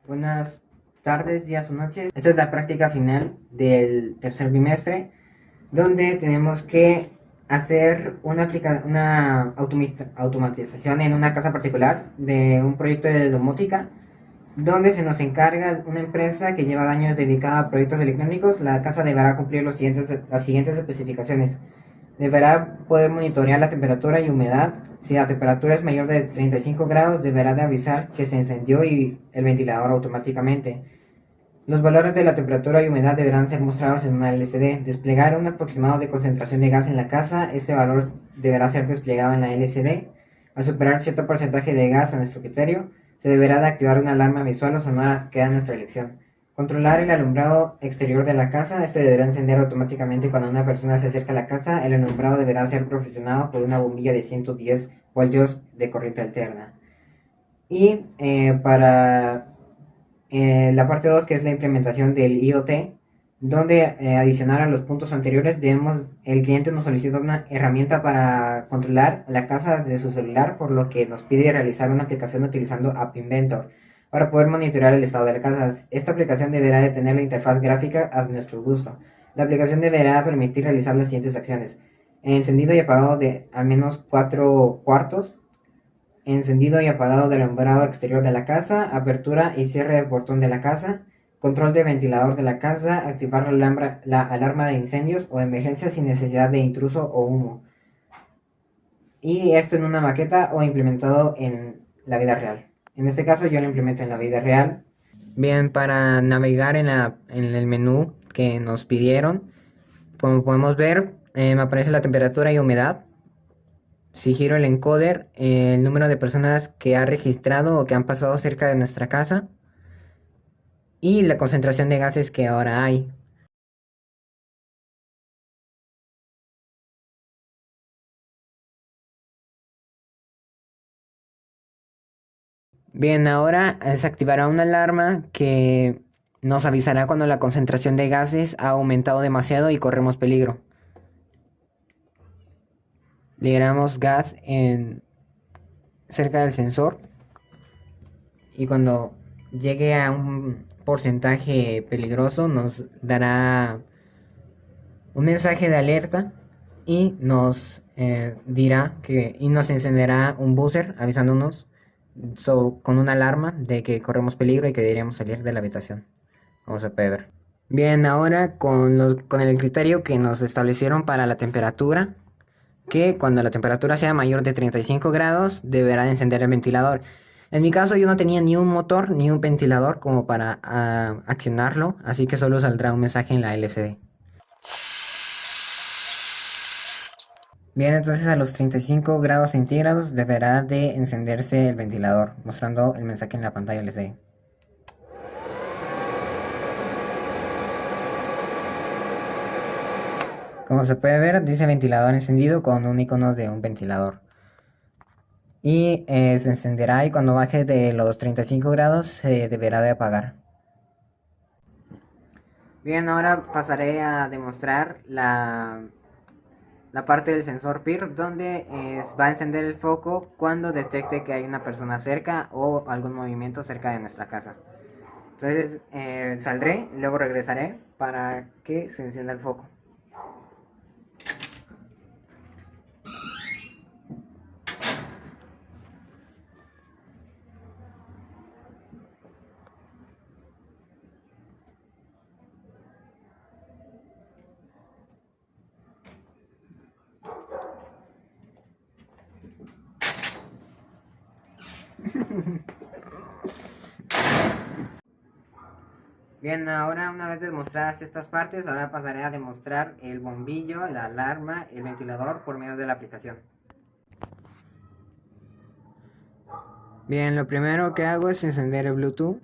Buenas tardes, días o noches. Esta es la práctica final del tercer bimestre, donde tenemos que hacer una automatización en una casa particular de un proyecto de domótica, donde se nos encarga una empresa que lleva años dedicada a proyectos electrónicos. La casa deberá cumplir las siguientes especificaciones. Deberá poder monitorear la temperatura y humedad. Si la temperatura es mayor de 35 grados, deberá de avisar que se encendió y el ventilador automáticamente. Los valores de la temperatura y humedad deberán ser mostrados en una LCD. Desplegar un aproximado de concentración de gas en la casa. Este valor deberá ser desplegado en la LCD. Al superar cierto porcentaje de gas a nuestro criterio, se deberá de activar una alarma visual o sonora que da nuestra elección. Controlar el alumbrado exterior de la casa. Este deberá encender automáticamente cuando una persona se acerca a la casa. El alumbrado deberá ser proporcionado por una bombilla de 110 voltios de corriente alterna. Y para la parte 2, que es la implementación del IoT, donde adicional a los puntos anteriores, el cliente nos solicita una herramienta para controlar la casa desde su celular, por lo que nos pide realizar una aplicación utilizando App Inventor para poder monitorear el estado de la casa. Esta aplicación deberá de tener la interfaz gráfica a nuestro gusto. La aplicación deberá permitir realizar las siguientes acciones: encendido y apagado de al menos 4 cuartos, encendido y apagado del alumbrado exterior de la casa, apertura y cierre del portón de la casa, control de ventilador de la casa, activar la alarma de incendios o emergencia sin necesidad de intruso o humo. Y esto en una maqueta o implementado en la vida real. En este caso yo lo implemento en la vida real. Bien, para navegar en el menú que nos pidieron, como podemos ver, me aparece la temperatura y humedad. Si giro el encoder, el número de personas que ha registrado o que han pasado cerca de nuestra casa y la concentración de gases que ahora hay. Bien, ahora se activará una alarma que nos avisará cuando la concentración de gases ha aumentado demasiado y corremos peligro. Liberamos gas cerca del sensor y cuando llegue a un porcentaje peligroso nos dará un mensaje de alerta y nos dirá y nos encenderá un buzzer avisándonos con una alarma de que corremos peligro y que deberíamos salir de la habitación, como se puede ver. Bien, ahora con el criterio que nos establecieron para la temperatura, que cuando la temperatura sea mayor de 35 grados deberá encender el ventilador. En mi caso yo no tenía ni un motor ni un ventilador como para accionarlo, así que solo saldrá un mensaje en la LCD. Bien, entonces a los 35 grados centígrados deberá de encenderse el ventilador, mostrando el mensaje en la pantalla LCD. Como se puede ver, dice ventilador encendido con un icono de un ventilador. Y se encenderá y cuando baje de los 35 grados se deberá de apagar. Bien, ahora pasaré a demostrar la parte del sensor PIR, donde va a encender el foco cuando detecte que hay una persona cerca o algún movimiento cerca de nuestra casa. Entonces saldré, luego regresaré para que se encienda el foco. Bien, ahora una vez demostradas estas partes, ahora pasaré a demostrar el bombillo, la alarma, el ventilador por medio de la aplicación. Bien, lo primero que hago es encender el Bluetooth.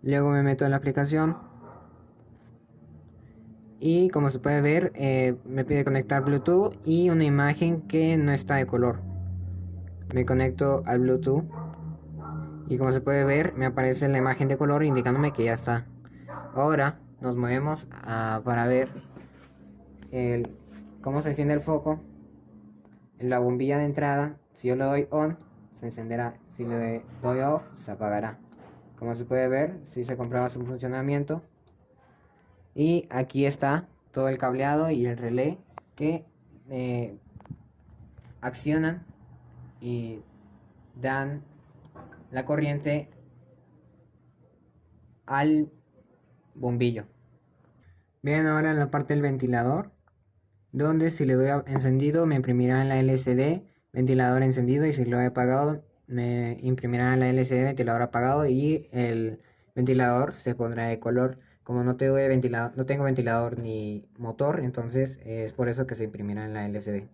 Luego me meto en la aplicación. Y como se puede ver, me pide conectar Bluetooth y una imagen que no está de color. Me conecto al Bluetooth. Y como se puede ver, me aparece la imagen de color indicándome que ya está. Ahora nos movemos para ver cómo se enciende el foco. En la bombilla de entrada, si yo le doy on, se encenderá. Si le doy off, se apagará. Como se puede ver, sí se comprueba su funcionamiento. Y aquí está todo el cableado y el relé que accionan y dan la corriente al bombillo. Bien, ahora en la parte del ventilador, donde si le doy a encendido me imprimirá en la LCD ventilador encendido, y si lo he apagado me imprimirá en la LCD ventilador apagado, y el ventilador se pondrá de color. Como no tengo ventilador ni motor, entonces es por eso que se imprimirá en la LCD.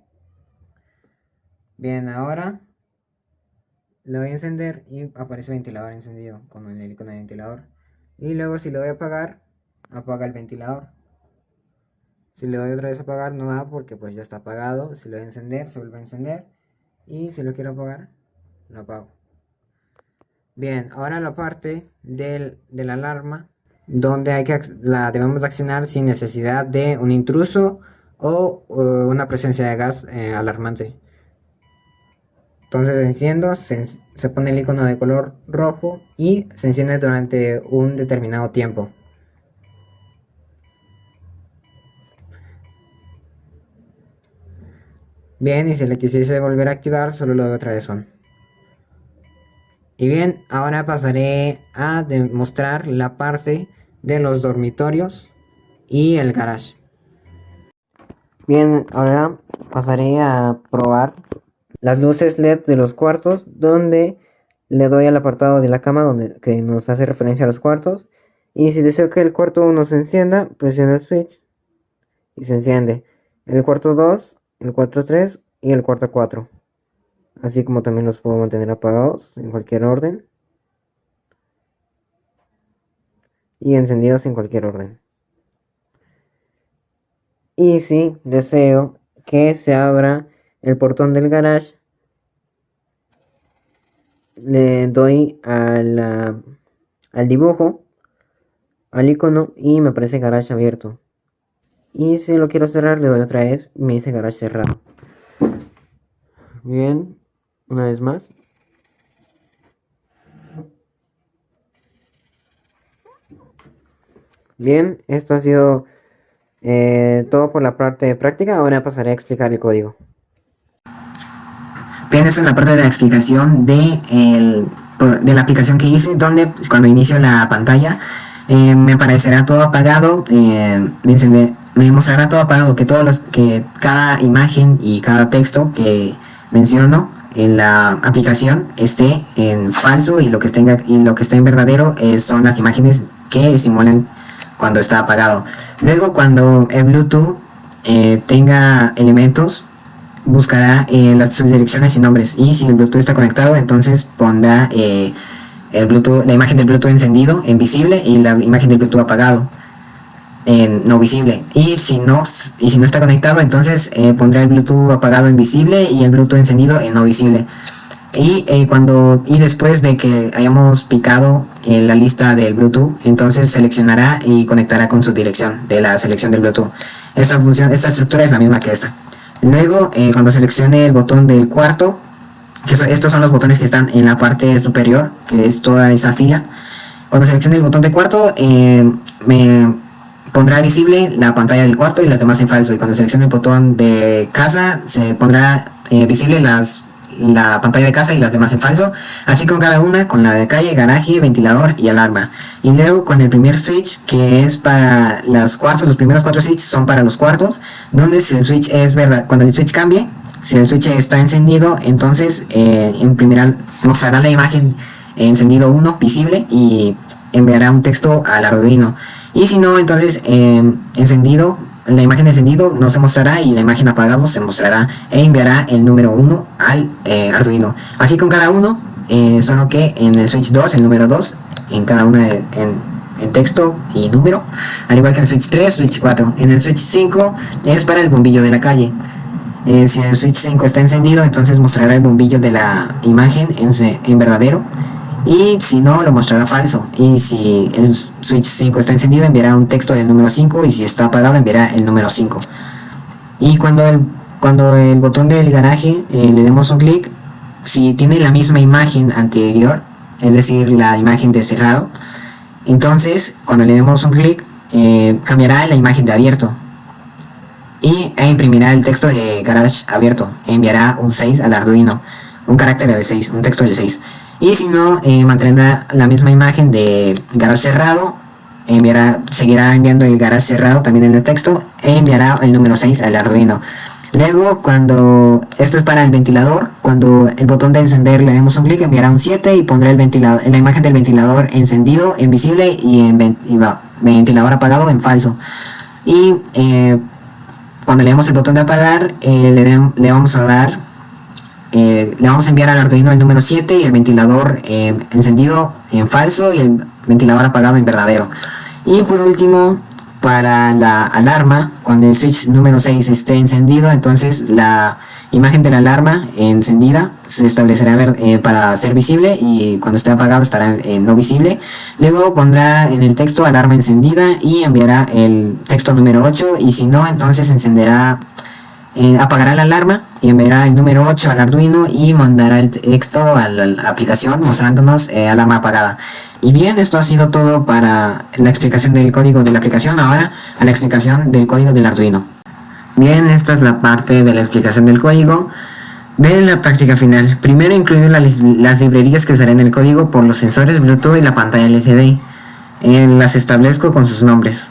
Bien, ahora lo voy a encender y aparece ventilador encendido con el icono de ventilador. Y luego si lo voy a apagar, apaga el ventilador. Si le doy otra vez a apagar no da, porque pues ya está apagado. Si lo voy a encender, se vuelve a encender. Y si lo quiero apagar, lo apago. Bien, ahora la parte de la alarma, donde la debemos de accionar sin necesidad de un intruso o una presencia de gas alarmante. Entonces enciendo, se pone el icono de color rojo y se enciende durante un determinado tiempo. Bien, y si le quisiese volver a activar, solo lo doy otra vez on. Y bien, ahora pasaré a demostrar la parte de los dormitorios y el garage. Bien, ahora pasaré a probar las luces LED de los cuartos, donde le doy al apartado de la cama que nos hace referencia a los cuartos. Y si deseo que el cuarto 1 se encienda, presiono el switch y se enciende. El cuarto 2, el cuarto 3 y el cuarto 4. Así como también los puedo mantener apagados en cualquier orden y encendidos en cualquier orden. Y si deseo que se abra el portón del garage, le doy al dibujo, al icono, y me aparece garage abierto. Y si lo quiero cerrar, le doy otra vez y me dice garage cerrado. Bien, una vez más. Bien, esto ha sido todo por la parte práctica. Ahora pasaré a explicar el código. Bien, esta es la parte de la explicación de la aplicación que hice, donde cuando inicio la pantalla me aparecerá todo apagado, me mostrará todo apagado, que cada imagen y cada texto que menciono en la aplicación esté en falso, y lo que esté en verdadero son las imágenes que simulan cuando está apagado. Luego, cuando el Bluetooth tenga elementos, buscará sus direcciones y nombres, y si el Bluetooth está conectado, entonces pondrá la imagen del Bluetooth encendido en visible y la imagen del Bluetooth apagado en no visible. Y si no está conectado, entonces pondrá el Bluetooth apagado en visible y el Bluetooth encendido en no visible. Y después de que hayamos picado la lista del Bluetooth, entonces seleccionará y conectará con su dirección de la selección del Bluetooth. Esta estructura es la misma que esta. Luego, cuando seleccione el botón del cuarto, estos son los botones que están en la parte superior, que es toda esa fila. Cuando seleccione el botón de cuarto, me pondrá visible la pantalla del cuarto y las demás en falso. Y cuando seleccione el botón de casa, se pondrá visible la pantalla de casa y las demás en falso, así con cada una, con la de calle, garaje, ventilador y alarma. Y luego con el primer switch, que es para los cuartos, los primeros 4 switches son para los cuartos, donde si el switch es verdad, cuando el switch cambie, si el switch está encendido, entonces mostrará la imagen encendido 1 visible y enviará un texto al Arduino. Y si no, entonces la imagen de encendido no se mostrará y la imagen apagado se mostrará e enviará el número 1 al Arduino. Así con cada uno, solo que en el switch 2, el número 2, en cada una en texto y número, al igual que en el switch 3, switch 4. En el switch 5 es para el bombillo de la calle. Si el switch 5 está encendido, entonces mostrará el bombillo de la imagen en verdadero, y si no, lo mostrará falso. Y si el switch 5 está encendido, enviará un texto del número 5, y si está apagado, enviará el número 5. Y cuando el botón del garaje le demos un clic, si tiene la misma imagen anterior, es decir, la imagen de cerrado. Entonces, cuando le demos un clic, cambiará la imagen de abierto e imprimirá el texto de Garage abierto. Enviará un 6 al Arduino, un carácter de 6, un texto de 6. Y si no, mantendrá la misma imagen de Garage cerrado, seguirá enviando el Garage cerrado también en el texto e enviará el número 6 al Arduino. Luego, cuando esto es para el ventilador, cuando el botón de encender le demos un clic, enviará un 7 y pondrá la imagen del ventilador encendido en visible y ventilador apagado en falso. Y cuando le demos el botón de apagar, le vamos a enviar al Arduino el número 7 y el ventilador encendido en falso y el ventilador apagado en verdadero. Y por último, para la alarma, cuando el switch número 6 esté encendido, entonces la imagen de la alarma encendida se establecerá para ser visible, y cuando esté apagado estará no visible. Luego pondrá en el texto alarma encendida y enviará el texto número 8, y si no, entonces apagará la alarma y enviará el número 8 al Arduino y mandará el texto a la aplicación mostrándonos alarma apagada. Y bien, esto ha sido todo para la explicación del código de la aplicación. Ahora a la explicación del código del Arduino. Bien, esta es la parte de la explicación del código de la práctica final. Primero, incluir las librerías que usaré en el código por los sensores Bluetooth y la pantalla LCD. Las establezco con sus nombres.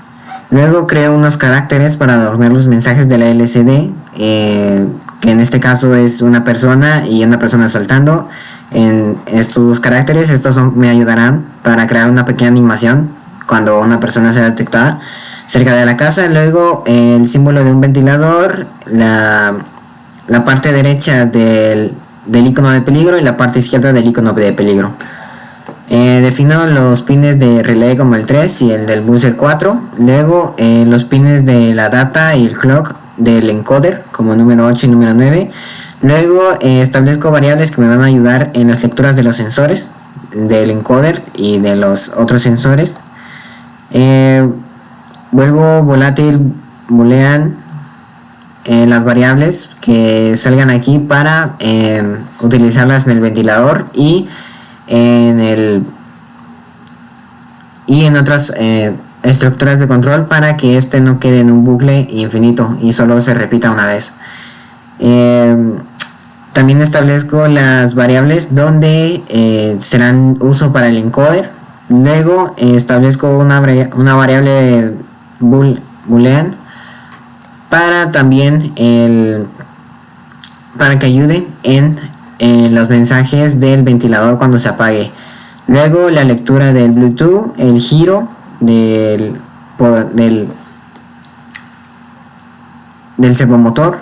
Luego creo unos caracteres para adornar los mensajes de la LCD, que en este caso es una persona y una persona saltando. En estos dos caracteres, me ayudarán para crear una pequeña animación cuando una persona sea detectada cerca de la casa. Luego el símbolo de un ventilador, la parte derecha del icono de peligro y la parte izquierda del icono de peligro. Defino los pines de relay como el 3 y el del buzzer 4. Luego los pines de la data y el clock del encoder como número 8 y número 9. Luego establezco variables que me van a ayudar en las lecturas de los sensores del encoder y de los otros sensores. Vuelvo volátil boolean las variables que salgan aquí para utilizarlas en el ventilador y en otras estructuras de control, para que este no quede en un bucle infinito y solo se repita una vez. También establezco las variables donde serán uso para el encoder. Luego establezco una variable boolean para también para que ayude en los mensajes del ventilador cuando se apague. Luego la lectura del Bluetooth, el giro del servomotor.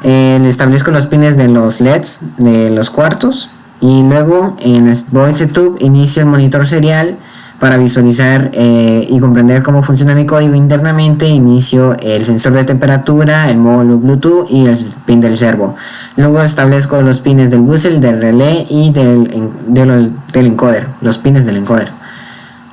Le establezco los pines de los LEDs de los cuartos, y luego en Void Setup inicio el monitor serial para visualizar y comprender cómo funciona mi código internamente. Inicio el sensor de temperatura, el módulo Bluetooth y el pin del servo. Luego establezco los pines del buzzer, del relé y del encoder, los pines del encoder.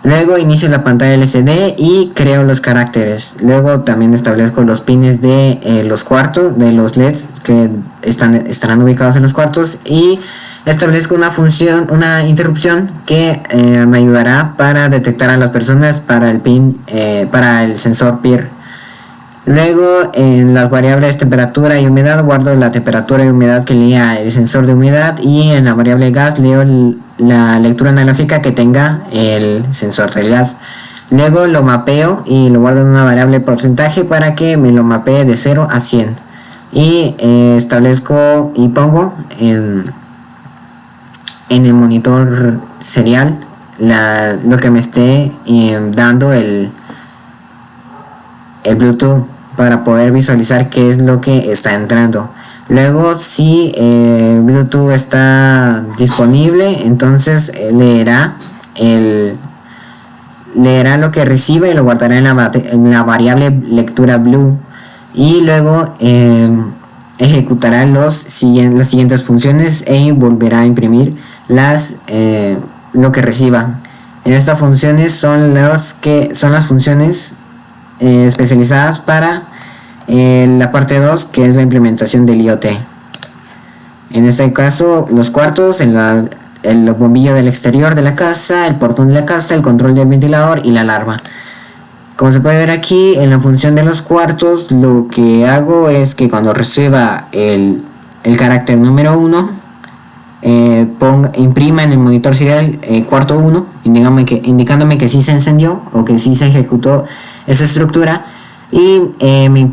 Luego inicio la pantalla LCD y creo los caracteres. Luego también establezco los pines de los cuartos, de los LEDs que estarán ubicados en los cuartos, y establezco una interrupción que me ayudará para detectar a las personas para el sensor PIR. Luego en las variables temperatura y humedad guardo la temperatura y humedad que lea el sensor de humedad, y en la variable gas leo la lectura analógica que tenga el sensor del gas. Luego lo mapeo y lo guardo en una variable porcentaje para que me lo mapee de 0 a 100. Y establezco y pongo en el monitor serial lo que me esté dando el Bluetooth, para poder visualizar qué es lo que está entrando. Luego, si Bluetooth está disponible, entonces leerá lo que recibe y lo guardará en la variable lectura blue, y luego ejecutará las siguientes funciones e volverá a imprimir lo que reciba. En estas funciones son las funciones especializadas para la parte 2, que es la implementación del IoT. En este caso, los cuartos, en el bombillo del exterior de la casa, el portón de la casa, el control del ventilador y la alarma. Como se puede ver aquí en la función de los cuartos, lo que hago es que cuando reciba el carácter número 1, imprima en el monitor serial cuarto 1, indicándome que sí se encendió o que sí se ejecutó esa estructura, y me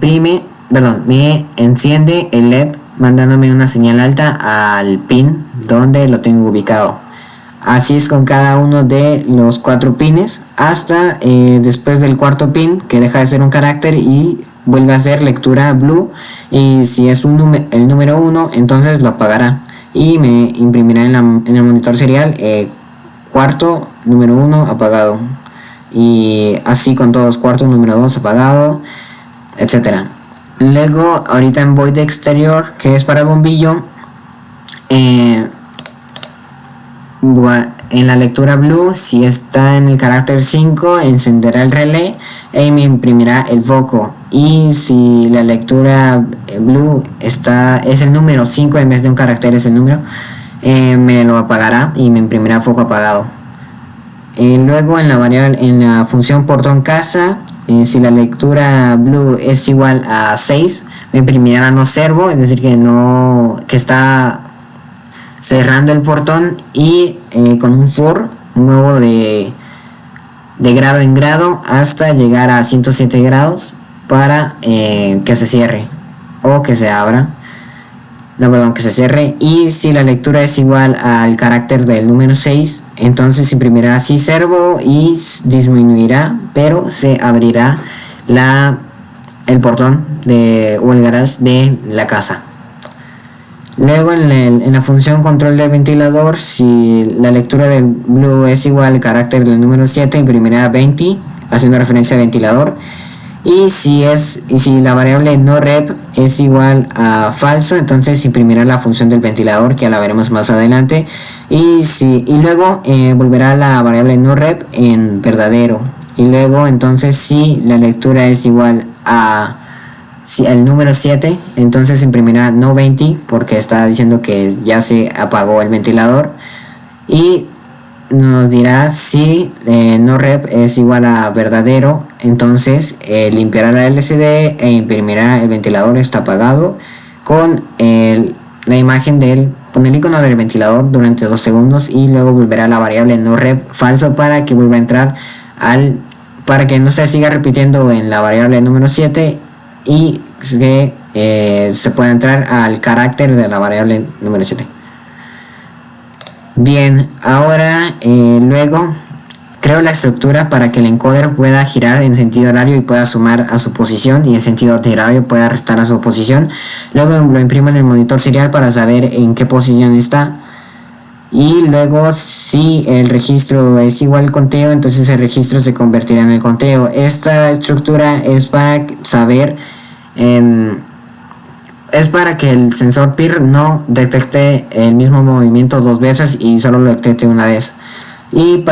enciende el LED mandándome una señal alta al pin donde lo tengo ubicado. Así es con cada uno de los 4 pines hasta después del cuarto pin, que deja de ser un carácter y vuelve a ser lectura blue, y si es el número 1, entonces lo apagará y me imprimirá en el monitor serial cuarto número 1 apagado, y así con todos, cuarto número 2 apagado, etcétera. Luego ahorita en void exterior, que es para el bombillo, en la lectura blue, si está en el carácter 5, encenderá el relé y me imprimirá el foco, y si la lectura blue es el número 5 en vez de un carácter es el número, me lo apagará y me imprimirá foco apagado. Luego en la función portón casa, si la lectura blue es igual a 6, me imprimirá no servo, es decir que está cerrando el portón, y con un for nuevo de grado en grado hasta llegar a 107 grados para que se cierre o que se abra. Que se cierre. Y si la lectura es igual al carácter del número 6, entonces imprimirá así servo y disminuirá, pero se abrirá el portón o el garage de la casa. Luego en la función control del ventilador, si la lectura del blue es igual al carácter del número 7, imprimirá 20, haciendo referencia al ventilador. Y si la variable no rep es igual a falso, entonces imprimirá la función del ventilador, que ya la veremos más adelante. Y luego volverá la variable no rep en verdadero. Y luego entonces si la lectura es igual al número 7, entonces imprimirá no 20, porque está diciendo que ya se apagó el ventilador. Y nos dirá si no rep es igual a verdadero, entonces limpiará la LCD e imprimirá el ventilador está apagado con la imagen con el icono del ventilador durante 2 segundos, y luego volverá la variable no rep falso para que vuelva a entrar para que no se siga repitiendo en la variable número 7 y que se pueda entrar al carácter de la variable número 7. Bien, ahora luego creo la estructura para que el encoder pueda girar en sentido horario y pueda sumar a su posición, y en sentido horario pueda restar a su posición. Luego lo imprimo en el monitor serial para saber en qué posición está. Y luego si el registro es igual al conteo, entonces el registro se convertirá en el conteo. Esta estructura es para saber... es para que el sensor PIR no detecte el mismo movimiento 2 veces y solo lo detecte una vez. Y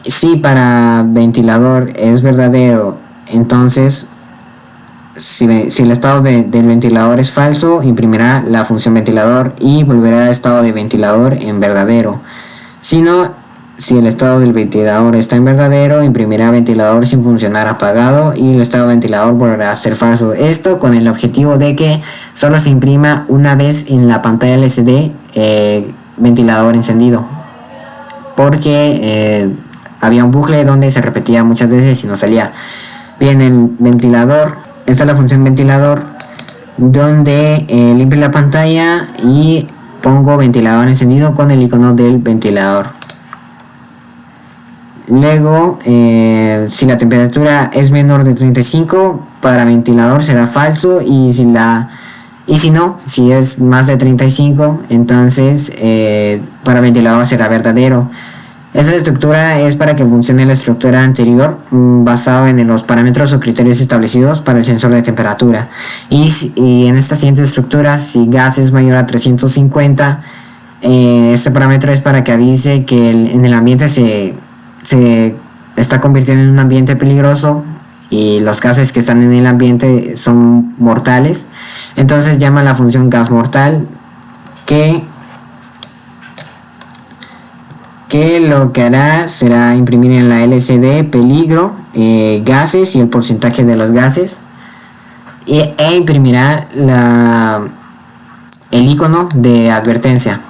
si para ventilador es verdadero, entonces si el estado del ventilador es falso, imprimirá la función ventilador y volverá al estado de ventilador en verdadero. Si el estado del ventilador está en verdadero, imprimirá ventilador sin funcionar apagado, y el estado del ventilador volverá a ser falso. Esto con el objetivo de que solo se imprima una vez en la pantalla LCD ventilador encendido, porque había un bucle donde se repetía muchas veces y no salía. Bien, el ventilador, esta es la función ventilador, donde limpio la pantalla y pongo ventilador encendido con el icono del ventilador. Luego, si la temperatura es menor de 35, para ventilador será falso, y si es más de 35, entonces para ventilador será verdadero. Esta estructura es para que funcione la estructura anterior, basado en los parámetros o criterios establecidos para el sensor de temperatura. Y en esta siguiente estructura, si gas es mayor a 350, este parámetro es para que avise que en el ambiente se está convirtiendo en un ambiente peligroso y los gases que están en el ambiente son mortales. Entonces llama la función gas mortal, que que lo que hará será imprimir en la LCD peligro, gases y el porcentaje de los gases, e imprimirá el icono de advertencia.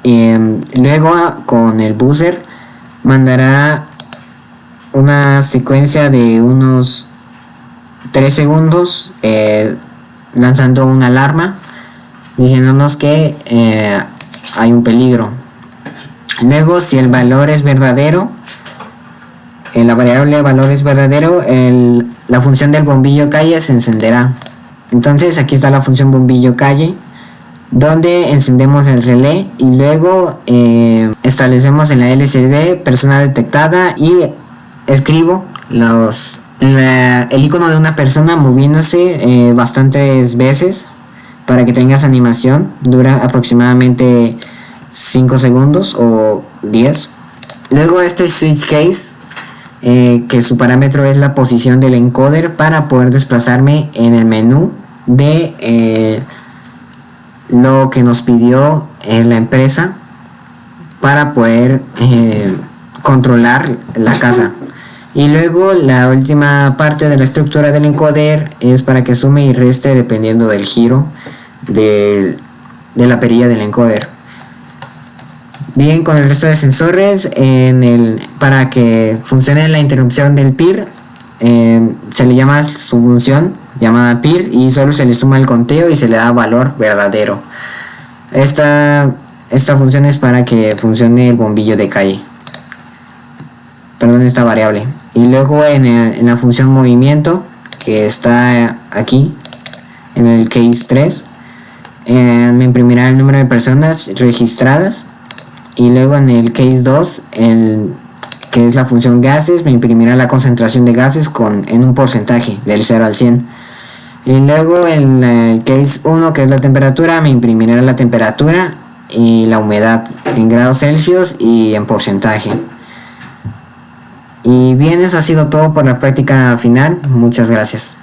Luego con el buzzer mandará una secuencia de unos 3 segundos lanzando una alarma diciéndonos que hay un peligro. Luego, si el valor es verdadero, la variable valor es verdadero, la función del bombillo calle se encenderá. Entonces aquí está la función bombillo calle, donde encendemos el relé y luego establecemos en la LCD persona detectada y escribo el icono de una persona moviéndose bastantes veces para que tengas animación. Dura aproximadamente 5 segundos o 10. Luego este switch case, que su parámetro es la posición del encoder para poder desplazarme en el menú de lo que nos pidió la empresa para poder controlar la casa. Y luego la última parte de la estructura del encoder es para que sume y reste dependiendo del giro de la perilla del encoder. Bien, con el resto de sensores, para que funcione la interrupción del PIR, se le llama su función llamada PIR y solo se le suma el conteo y se le da valor verdadero. Esta función es para que funcione el bombillo de calle, esta variable. Y luego en la función movimiento, que está aquí en el case 3, me imprimirá el número de personas registradas. Y luego en el case 2, que es la función gases, me imprimirá la concentración de gases en un porcentaje del 0 al 100. Y luego en el case 1, que es la temperatura, me imprimirá la temperatura y la humedad en grados Celsius y en porcentaje. Y bien, eso ha sido todo por la práctica final. Muchas gracias.